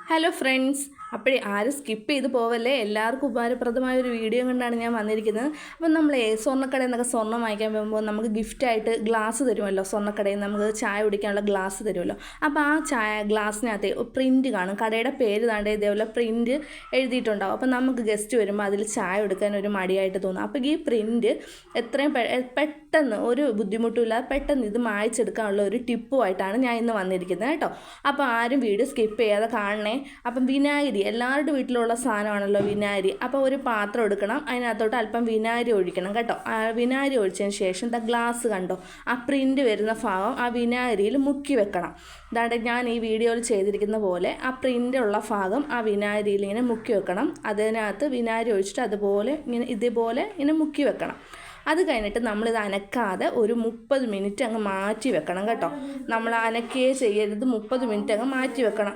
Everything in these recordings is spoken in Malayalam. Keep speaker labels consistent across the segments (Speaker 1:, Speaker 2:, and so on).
Speaker 1: ഹലോ ഫ്രണ്ട്സ്, അപ്പോഴേ ആരും സ്കിപ്പ് ചെയ്ത് പോവല്ലേ. എല്ലാവർക്കും ഉപകാരപ്രദമായ ഒരു വീഡിയോ കൊണ്ടാണ് ഞാൻ വന്നിരിക്കുന്നത്. അപ്പം നമ്മൾ സ്വർണ്ണക്കടയിൽ നിന്നൊക്കെ സ്വർണ്ണം വാങ്ങിക്കാൻ പോകുമ്പോൾ നമുക്ക് ഗിഫ്റ്റായിട്ട് ഗ്ലാസ് തരുമല്ലോ. സ്വർണ്ണക്കടയിൽ നമുക്ക് ചായ കുടിക്കാനുള്ള ഗ്ലാസ് തരുമല്ലോ. അപ്പോൾ ആ ഗ്ലാസ്സിനകത്ത് പ്രിൻറ്റ് കാണും. കടയുടെ പേര് താണ്ട് ഇതേപോലെ പ്രിൻറ്റ് എഴുതിയിട്ടുണ്ടാവും. അപ്പോൾ നമുക്ക് ഗസ്റ്റ് വരുമ്പോൾ അതിൽ ചായ എടുക്കാൻ ഒരു മടിയായിട്ട് തോന്നും. അപ്പോൾ ഈ പ്രിൻറ്റ് എത്രയും പെട്ടെന്ന് ഒരു ബുദ്ധിമുട്ടുമില്ലാതെ പെട്ടെന്ന് ഇത് മായ്ച്ചെടുക്കാനുള്ള ഒരു ടിപ്പുമായിട്ടാണ് ഞാൻ ഇന്ന് വന്നിരിക്കുന്നത് കേട്ടോ. അപ്പോൾ ആരും വീഡിയോ സ്കിപ്പ് ചെയ്യാതെ കാണണേ. അപ്പം വിനാഗിരി എല്ലാവരുടെ വീട്ടിലുള്ള സാധനമാണല്ലോ വിനാഗിരി. അപ്പോൾ ഒരു പാത്രം എടുക്കണം, അതിനകത്തോട്ട് അല്പം വിനാഗിരി ഒഴിക്കണം കേട്ടോ. വിനാഗിരി ഒഴിച്ചതിന് ശേഷം ഗ്ലാസ് കണ്ടോ, ആ പ്രിൻ്റ് വരുന്ന ഭാഗം ആ വിനാഗിരിയിൽ മുക്കി വെക്കണം. അതാണ്ട് ഞാൻ ഈ വീഡിയോയിൽ ചെയ്തിരിക്കുന്ന പോലെ ആ പ്രിൻ്റുള്ള ഭാഗം ആ വിനാഗിരിയിൽ ഇങ്ങനെ മുക്കി വെക്കണം. അതിനകത്ത് വിനാഗിരി ഒഴിച്ചിട്ട് അതുപോലെ ഇതേപോലെ ഇങ്ങനെ മുക്കി വെക്കണം. അത് കഴിഞ്ഞിട്ട് നമ്മളിത് അനക്കാതെ ഒരു 30 മിനിറ്റ് അങ്ങ് മാറ്റി വെക്കണം കേട്ടോ. നമ്മൾ അനക്കുകയെ ചെയ്യരുത്, 30 മിനിറ്റ് അങ്ങ് മാറ്റി വെക്കണം.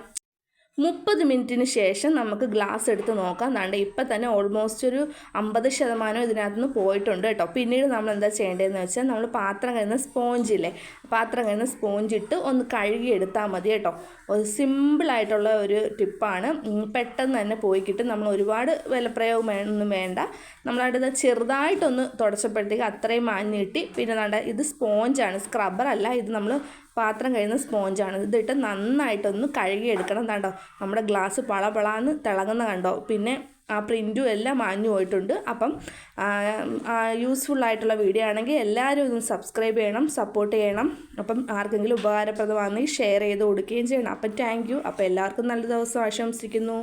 Speaker 1: 30 മിനിറ്റിന് ശേഷം നമുക്ക് ഗ്ലാസ് എടുത്ത് നോക്കാം. ദാണ്ട് ഇപ്പം തന്നെ ഓൾമോസ്റ്റ് ഒരു 50% ഇതിനകത്ത് നിന്ന് പോയിട്ടുണ്ട് കേട്ടോ. പിന്നീട് നമ്മൾ എന്താ ചെയ്യേണ്ടതെന്ന് വെച്ചാൽ നമ്മൾ പാത്രം കഴിയുന്ന സ്പോഞ്ചില്ലേ, പാത്രം കഴിയുന്ന സ്പോഞ്ചിട്ട് ഒന്ന് കഴുകിയെടുത്താൽ മതി കേട്ടോ. ഒരു സിമ്പിളായിട്ടുള്ള ഒരു ടിപ്പാണ്. പെട്ടെന്ന് തന്നെ പോയി കിട്ടും. നമ്മൾ ഒരുപാട് വിലപ്രയോഗം ഒന്നും വേണ്ട. നമ്മളവിടെ ചെറുതായിട്ടൊന്ന് തുടച്ചപ്പോഴത്തേക്ക് അത്രയും മാഞ്ഞ് കിട്ടി. പിന്നെ ദാണ്ട് ഇത് സ്പോഞ്ചാണ്, സ്ക്രബ്ബറല്ല. ഇത് നമ്മൾ പാത്രം കഴിയുന്ന സ്പോഞ്ചാണ്. ഇതിട്ട് നന്നായിട്ടൊന്ന് കഴുകിയെടുക്കണം. കണ്ടോ, നമ്മുടെ ഗ്ലാസ് പളപളാന്ന് തിളങ്ങുന്ന കണ്ടോ. പിന്നെ ആ പ്രിൻറ്റും എല്ലാം മാഞ്ഞു പോയിട്ടുണ്ട്. അപ്പം യൂസ്ഫുള്ളായിട്ടുള്ള വീഡിയോ ആണെങ്കിൽ എല്ലാവരും ഒന്ന് സബ്സ്ക്രൈബ് ചെയ്യണം, സപ്പോർട്ട് ചെയ്യണം. അപ്പം ആർക്കെങ്കിലും ഉപകാരപ്രദമാണെങ്കിൽ ഷെയർ ചെയ്ത് കൊടുക്കുകയും ചെയ്യണം. അപ്പം താങ്ക് യു. അപ്പോൾ എല്ലാവർക്കും നല്ല ദിവസം ആശംസിക്കുന്നു.